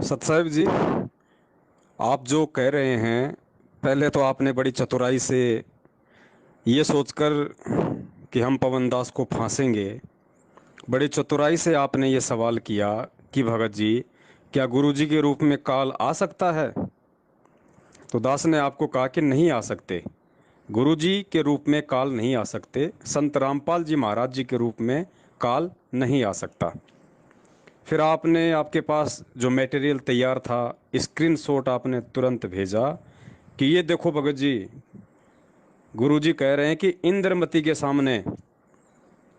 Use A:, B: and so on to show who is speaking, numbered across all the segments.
A: सत साहिब जी, आप जो कह रहे हैं, पहले तो आपने बड़ी चतुराई से ये सोचकर कि हम पवन दास को फांसेंगे, बड़ी चतुराई से आपने ये सवाल किया कि भगत जी, क्या गुरुजी के रूप में काल आ सकता है? तो दास ने आपको कहा कि नहीं आ सकते। गुरुजी के रूप में काल नहीं आ सकते, संत रामपाल जी महाराज जी के रूप में काल नहीं आ सकता। फिर आपने, आपके पास जो मटेरियल तैयार था, स्क्रीनशॉट आपने तुरंत भेजा कि ये देखो भगत जी, गुरुजी कह रहे हैं कि इंद्रमती के सामने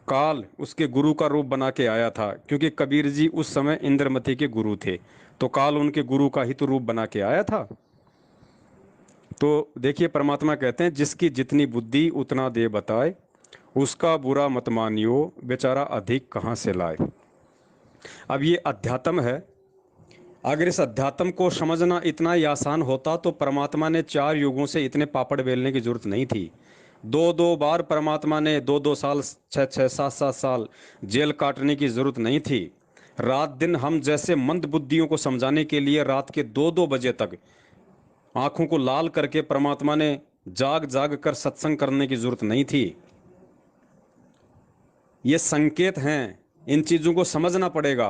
A: काल उसके गुरु का रूप बना के आया था, क्योंकि कबीर जी उस समय इंद्रमती के गुरु थे, तो काल उनके गुरु का ही तो रूप बना के आया था। तो देखिए, परमात्मा कहते हैं जिसकी जितनी बुद्धि उतना दे बताए, उसका बुरा मत मानियो, बेचारा अधिक कहाँ से लाए। अब ये अध्यात्म है। अगर इस अध्यात्म को समझना इतना ही आसान होता तो परमात्मा ने 4 युगों से इतने पापड़ बेलने की जरूरत नहीं थी। दो दो बार परमात्मा ने 2-2 साल, 6-6, 7-7 साल जेल काटने की जरूरत नहीं थी। रात दिन हम जैसे मंद बुद्धियों को समझाने के लिए रात के 2-2 बजे तक आंखों को लाल करके परमात्मा ने जाग जाग कर सत्संग करने की जरूरत नहीं थी। ये संकेत हैं, इन चीजों को समझना पड़ेगा।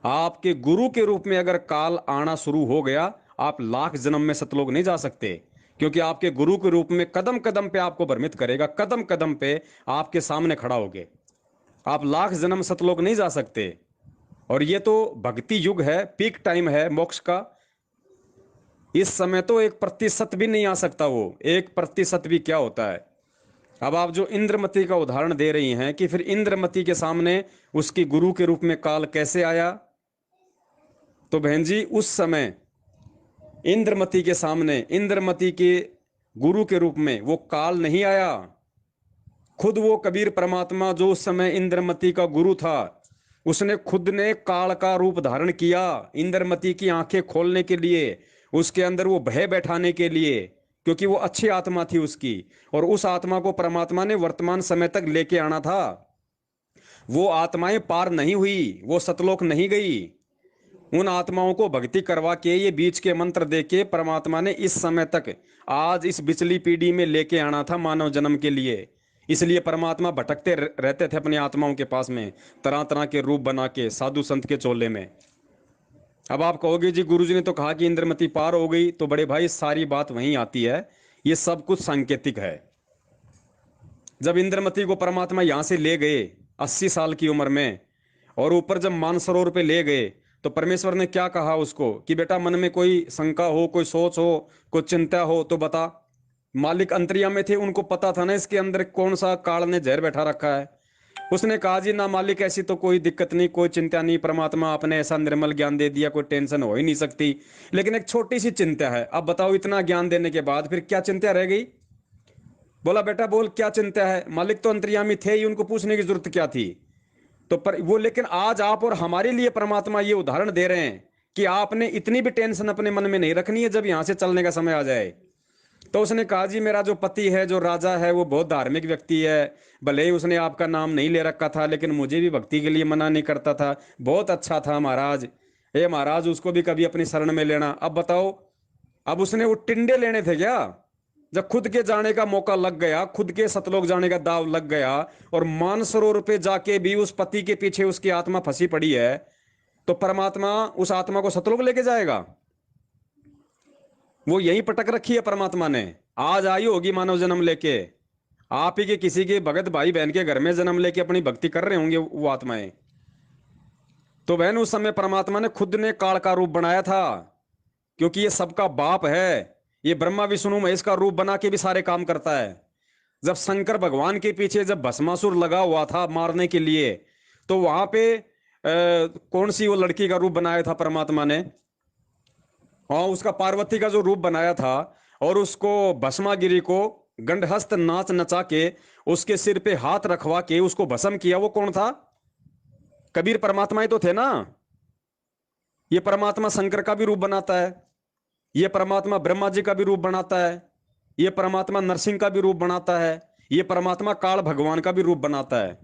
A: आपके गुरु के रूप में अगर काल आना शुरू हो गया, आप लाख जन्म में सतलोक नहीं जा सकते, क्योंकि आपके गुरु के रूप में कदम कदम पे आपको भ्रमित करेगा, कदम कदम पे आपके सामने खड़ा होगे। आप लाख जन्म सतलोक नहीं जा सकते। और ये तो भक्ति युग है, पीक टाइम है मोक्ष का। इस समय तो 1% भी नहीं आ सकता। वो 1% भी क्या होता है? अब आप जो इंद्रमती का उदाहरण दे रही हैं कि फिर इंद्रमती के सामने उसकी गुरु के रूप में काल कैसे आया, तो बहन जी, उस समय इंद्रमती के सामने इंद्रमती के गुरु के रूप में वो काल नहीं आया। खुद वो कबीर परमात्मा जो उस समय इंद्रमती का गुरु था, उसने खुद ने काल का रूप धारण किया, इंद्रमती की आंखें खोलने के लिए, उसके अंदर वो भय बैठाने के लिए, क्योंकि वो अच्छी आत्मा थी उसकी। और उस आत्मा को परमात्मा ने वर्तमान समय तक लेके आना था। वो आत्माएं पार नहीं हुई, वो सतलोक नहीं गई। उन आत्माओं को भक्ति करवा के, ये बीच के मंत्र दे के परमात्मा ने इस समय तक, आज इस बिचली पीढ़ी में लेके आना था मानव जन्म के लिए। इसलिए परमात्मा भटकते रहते थे अपनी आत्माओं के पास में, तरह तरह के रूप बना के साधु संत के चोले में। अब आप कहोगे जी गुरुजी ने तो कहा कि इंद्रमती पार हो गई, तो बड़े भाई सारी बात वहीं आती है। ये सब कुछ सांकेतिक है। जब इंद्रमती को परमात्मा यहां से ले गए 80 साल की उम्र में, और ऊपर जब मानसरोवर पे ले गए, तो परमेश्वर ने क्या कहा उसको कि बेटा, मन में कोई शंका हो, कोई सोच हो, कोई चिंता हो तो बता। मालिक अंतर्यामी में थे, उनको पता था ना इसके अंदर कौन सा काल ने जहर बैठा रखा है। उसने कहा जी ना मालिक, ऐसी तो कोई दिक्कत नहीं, कोई चिंता नहीं, परमात्मा आपने ऐसा निर्मल ज्ञान दे दिया, कोई टेंशन हो ही नहीं सकती। लेकिन एक छोटी सी चिंता है। अब बताओ, इतना ज्ञान देने के बाद फिर क्या चिंता रह गई? बोला बेटा बोल, क्या चिंता है? मालिक तो अंतर्यामी थे ही, उनको पूछने की जरूरत क्या थी? तो पर वो, लेकिन आज आप और हमारे लिए परमात्मा ये उदाहरण दे रहे हैं कि आपने इतनी भी टेंशन अपने मन में नहीं रखनी है जब यहां से चलने का समय आ जाए। तो उसने कहा जी, मेरा जो पति है, जो राजा है, वो बहुत धार्मिक व्यक्ति है। भले ही उसने आपका नाम नहीं ले रखा था, लेकिन मुझे भी भक्ति के लिए मना नहीं करता था। बहुत अच्छा था महाराज। ए महाराज, उसको भी कभी अपनी शरण में लेना। अब बताओ, अब उसने वो टिंडे लेने थे क्या? जब खुद के जाने का मौका लग गया, खुद के सतलोक जाने का दाव लग गया, और मानसरोवर पे जाके भी उस पति के पीछे उसकी आत्मा फंसी पड़ी है, तो परमात्मा उस आत्मा को सतलोक लेके जाएगा? वो यहीं पटक रखी है परमात्मा ने। आज आई होगी मानव जन्म लेके, आप ही के किसी के भगत भाई बहन के घर में जन्म लेके अपनी भक्ति कर रहे होंगे वो आत्माएं। तो बहन, उस समय परमात्मा ने खुद ने काल का रूप बनाया था, क्योंकि ये सबका बाप है। ये ब्रह्मा विष्णु महेश का रूप बना के भी सारे काम करता है। जब शंकर भगवान के पीछे जब भस्मासुर लगा हुआ था मारने के लिए, तो वहां पे कौन सी वो लड़की का रूप बनाया था परमात्मा ने? हाँ, उसका पार्वती का जो रूप बनाया था, और उसको भस्मागिरी को गंडहस्त नाच नचा के उसके सिर पे हाथ रखवा के उसको भस्म किया, वो कौन था? कबीर परमात्मा ही तो थे ना। ये परमात्मा शंकर का भी रूप बनाता है, ये परमात्मा ब्रह्मा जी का भी रूप बनाता है, ये परमात्मा नरसिंह का भी रूप बनाता है, ये परमात्मा काल भगवान का भी रूप बनाता है।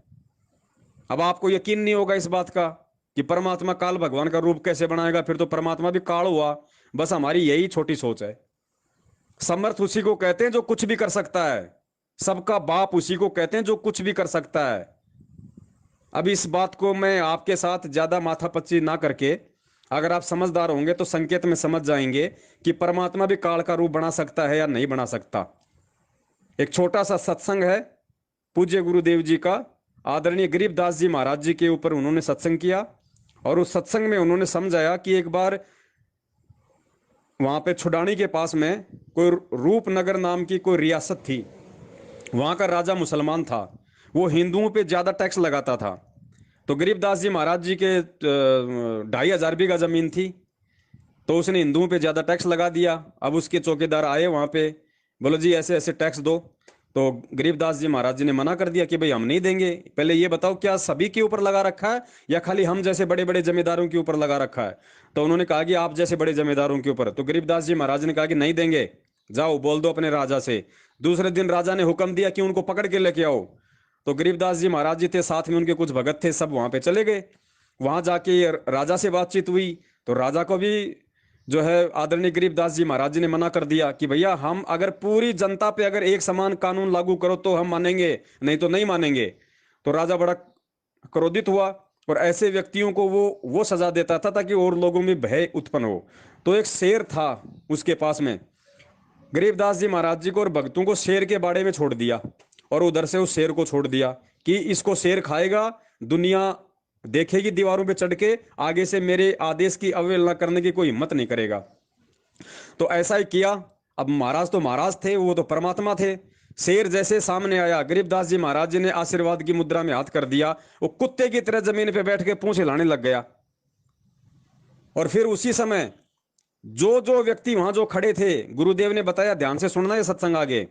A: अब आपको यकीन नहीं होगा इस बात का कि परमात्मा काल भगवान का रूप कैसे बनाएगा, फिर तो परमात्मा भी काल हुआ। बस हमारी यही छोटी सोच है। समर्थ उसी को कहते हैं जो कुछ भी कर सकता है, सबका बाप उसी को कहते हैं जो कुछ भी कर सकता है। अब इस बात को मैं आपके साथ ज्यादा माथापच्ची ना करके, अगर आप समझदार होंगे तो संकेत में समझ जाएंगे कि परमात्मा भी काल का रूप बना सकता है या नहीं बना सकता। एक छोटा सा सत्संग है पूज्य गुरुदेव जी का, आदरणीय गरीबदास जी महाराज जी के ऊपर उन्होंने सत्संग किया, और उस सत्संग में उन्होंने समझाया कि एक बार वहां पे छुडानी के पास में कोई रूपनगर नाम की कोई रियासत थी। वहां का राजा मुसलमान था, वो हिंदुओं पे ज्यादा टैक्स लगाता था। तो गरीबदास जी महाराज जी के 2,500 बीघा जमीन थी, तो उसने हिंदुओं पे ज्यादा टैक्स लगा दिया। अब उसके चौकीदार आए वहां पे, बोलो जी ऐसे ऐसे टैक्स दो। तो गरीबदास जी महाराज जी ने मना कर दिया कि भाई हम नहीं देंगे। पहले ये बताओ क्या सभी के ऊपर लगा रखा है या खाली हम जैसे बड़े बड़े जमींदारों के ऊपर लगा रखा है? तो उन्होंने कहा कि आप जैसे बड़े जमींदारों के ऊपर। तो गरीबदास जी महाराज ने कहा कि नहीं देंगे, जाओ बोल दो अपने राजा से। दूसरे दिन राजा ने हुक्म दिया कि उनको पकड़ के लेके आओ। तो गरीबदास जी महाराज जी थे, साथ में उनके कुछ भगत थे, सब वहां पे चले गए। वहां जाके राजा से बातचीत हुई, तो राजा को भी जो है आदरणीय गरीबदास जी महाराज जी ने मना कर दिया कि भैया हम अगर पूरी जनता पे अगर एक समान कानून लागू करो तो हम मानेंगे, नहीं तो नहीं मानेंगे। तो राजा बड़ा क्रोधित हुआ और ऐसे व्यक्तियों को वो सजा देता था ताकि और लोगों में भय उत्पन्न हो। तो एक शेर था उसके पास में, गरीबदास जी महाराज जी को और भक्तों को शेर के बाड़े में छोड़ दिया, और उधर से उस शेर को छोड़ दिया कि इसको शेर खाएगा, दुनिया देखेगी दीवारों पे चढ़ के, आगे से मेरे आदेश की अवहेलना करने की कोई हिम्मत नहीं करेगा। तो ऐसा ही किया। अब महाराज तो महाराज थे, वो तो परमात्मा थे। शेर जैसे सामने आया, गरीबदास जी महाराज जी ने आशीर्वाद की मुद्रा में हाथ कर दिया, वो कुत्ते की तरह जमीन पे बैठ के पूंछ हिलाने लग गया। और फिर उसी समय जो जो व्यक्ति वहां जो खड़े थे, गुरुदेव ने बताया, ध्यान से सुनना ये सत्संग आगे,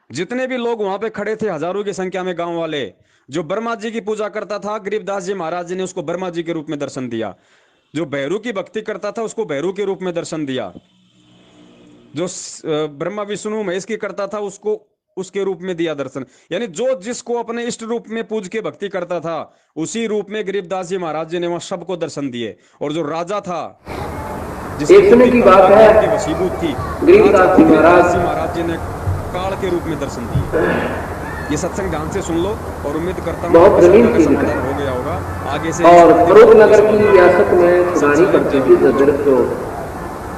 A: जितने भी लोग वहां पे खड़े थे हजारों की संख्या में गांव वाले, जो ब्रह्मा जी की पूजा करता था गरीबदास जी महाराज जी ने उसको ब्रह्मा जी के रूप में दर्शन दिया। जो भैरू की भक्ति करता था उसको भैरू के रूप में दर्शन दिया। जो ब्रह्मा विष्णु महेश की करता था उसको उसके रूप में दिया दर्शन। यानी जो जिसको अपने इष्ट रूप में पूज के भक्ति करता था उसी रूप में गरीबदास जी महाराज जी ने वहां सबको दर्शन दिए। और जो राजा था
B: जिसकी की बात है
A: वसीबूत थी,
B: गरीबदास जी
A: महाराज जी ने काल के रूप में दर्शन दिए। ये सत्संग ध्यान से सुन लो और उम्मीद करता हूँ
B: बहुत
A: समाधान हो गया होगा आगे से।
B: और फरूखनगर की रियासत में छुडानी पड़ती थी, जो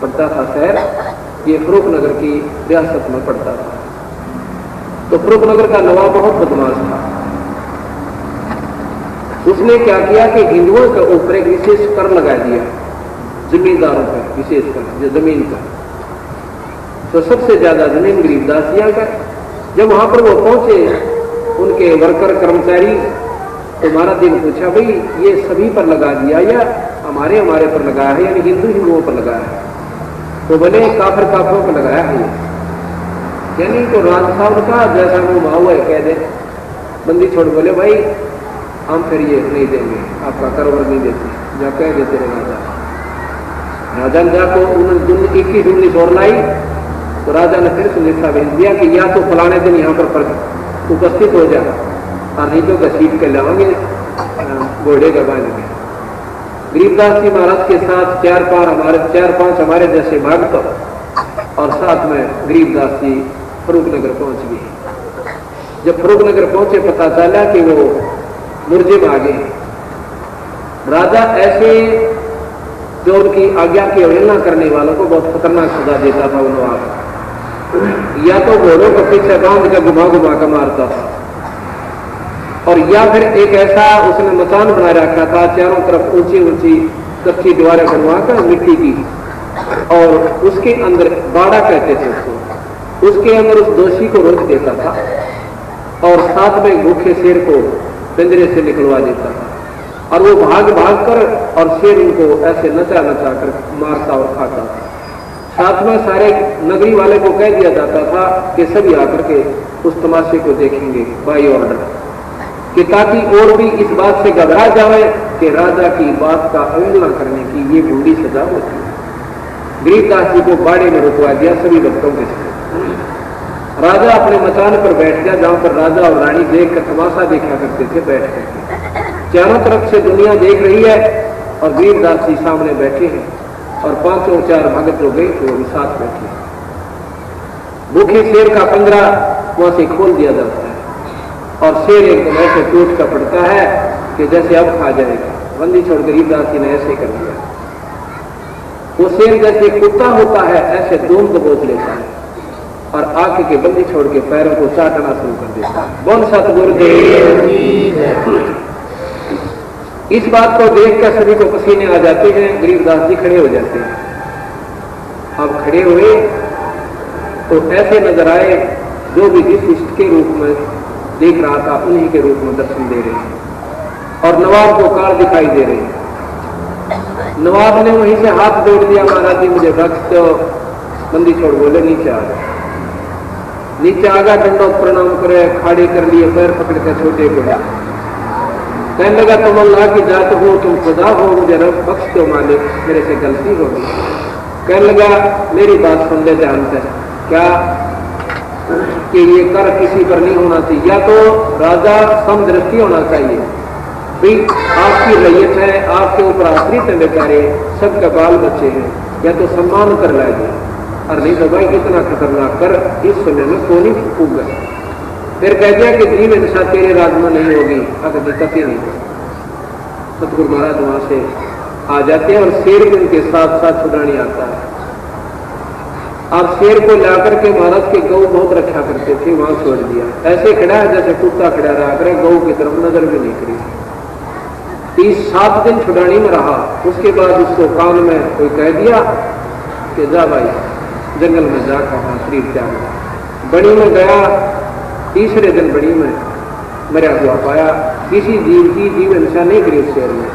B: पड़ता था शहर, ये फरूखनगर की रियासत में पड़ता था। तो फरूखनगर का नवाब बहुत बदमाश था। उसने क्या किया कि हिंदुओं के ऊपर एक विशेष कर लगा दिया, जमींदारों पर विशेषकर जो जमीन का। तो सबसे ज्यादा जमीन गरीबदासिया का। जब वहां पर वो पहुंचे उनके वर्कर कर्मचारी, तो महाराज जी ने पूछा भाई ये सभी पर लगा दिया या हमारे पर लगाया है, यानी हिंदुओं पर लगाया है? तो बोले काफिरों पर लगाया है ये। यानी तो राज साहब का जैसा वो माहौल है कह दे बंदी छोड़, बोले भाई हम फिर ये नहीं देंगे, आपका कारोबार नहीं देते, जा कह देते रहे राजा। राजा ने जाको 19 और लाई। तो राजा ने फिर सुनिश्चित भेज दिया कि या तो फलाने दिन यहाँ पर उपस्थित हो जा, और नहीं तो घसीट के लाएंगे घोड़े का बांध के। गरीबदास जी महाराज के साथ 4-5 हमारे जैसे भक्त, और साथ में गरीबदास जी फरूखनगर पहुंच गए। जब फरूखनगर पहुंचे पता चला कि वो मुर्जिम आ गए। राजा ऐसे जो उनकी आज्ञा की अवहेलना करने वालों को बहुत खतरनाक सजा देता था। उन्होंने या तो घोड़ों को पीछे बांध कर घुमा कर मारता था, और या फिर एक ऐसा उसने मकान बना रखा था, चारों तरफ ऊंची कच्ची दीवारें बनवाकर मिट्टी की, और उसके अंदर बाड़ा कहते थे उसके अंदर उस दोषी को रोक देता था, और साथ में भूखे शेर को पिंजरे से निकलवा देता था। और वो भाग कर और शेर उनको ऐसे नचा कर मारता और खाता था। साथ में सारे नगरी वाले को कह दिया जाता था कि सभी आकर के उस तमाशे को देखेंगे बाई ऑर्डर, कि ताकि और भी इस बात से घबरा जाए कि राजा की बात का अवहेलना करने की ये बूढ़ी सजा होती है। गरीबदास जी को बाड़े में रुकवा दिया सभी भक्तों के साथ। राजा अपने मकान पर बैठ गया, जहां पर राजा और रानी देख कर तमाशा देखा करते थे बैठ करके। चारों तरफ से दुनिया देख रही है और वीरदास जी सामने बैठे हैं और 5 4 भगत जो गए थे वो भी साथ बैठे हैं। भूखे शेर का पंजरा वहां से खोल दिया जाता है और शेर एकदम ऐसे टूट का पड़ता है कि जैसे अब खा जाएगा। बंदी छोड़ गरीबदास जी ने ऐसे कर दिया। वो शेर जैसे कुत्ता होता है ऐसे दोन दबोच लेता है और आके के बंदी छोड़ के पैरों को चाटना शुरू कर देता है। बोल सतगुरुदेव। इस बात को देखकर सभी को पसीने आ जाते हैं। गरीबदास जी खड़े हो जाते हैं। अब खड़े हुए तो ऐसे नजर आए जो भी जिस इष्ट के रूप में देख रहा था उन्हीं के रूप में दर्शन दे रहे हैं और नवाब को काल दिखाई दे रहे हैं। नवाब ने वहीं से हाथ जोड़ दिया, महाराज जी मुझे बख्श दो। बंदी छोड़ बोले नीचे आ गया। नीचे आ गया, दंडोत प्रणाम करे, खाड़े कर लिए, पैर पकड़ कर छोटे को कहने लगा तुम अल्लाह की जात हो, तुम खुदा हो, मुझे रब बख्श दो मालिक, मेरे से गलती हो गई। कहने लगा मेरी बात सुन ले ध्यान से, क्या कि ये कर किसी पर नहीं होना चाहिए, या तो राजा समदृष्टि होना चाहिए भाई, आपकी रैयत है, आपके ऊपर आश्रित है बेचारे, सबके बाल बच्चे हैं, या तो सम्मान कर लाएंगे और नहीं तो भाई इतना खतरनाक कर इस समय में कौन ही फूक गए। फिर कह दिया कि जीव हिंसा तेरे राज में नहीं होगी, अगर दिक्कत ही नहीं। सतगुरु महाराज वहां से आ जाते हैं और शेर भी उनके साथ साथ छुड़ाने आता है। अब शेर को लाकर के महाराज के गऊ बहुत रक्षा करते थे, वहां छोड़ दिया। ऐसे खड़ा है जैसे कुत्ता खड़ा रहा करे, गऊ की तरफ नजर भी नहीं करी। 7 दिन छुड़ानी में रहा। उसके बाद उसको कान में कोई कह दिया कि जा भाई जंगल में जाकर वहां शरीर त्याग। बड़ी में गया, तीसरे दिन बड़ी में मरा हुआ पाया। किसी जीव की जीव हिंसा नहीं करी उस शेर में।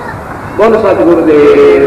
B: बोल सतगुरुदेव।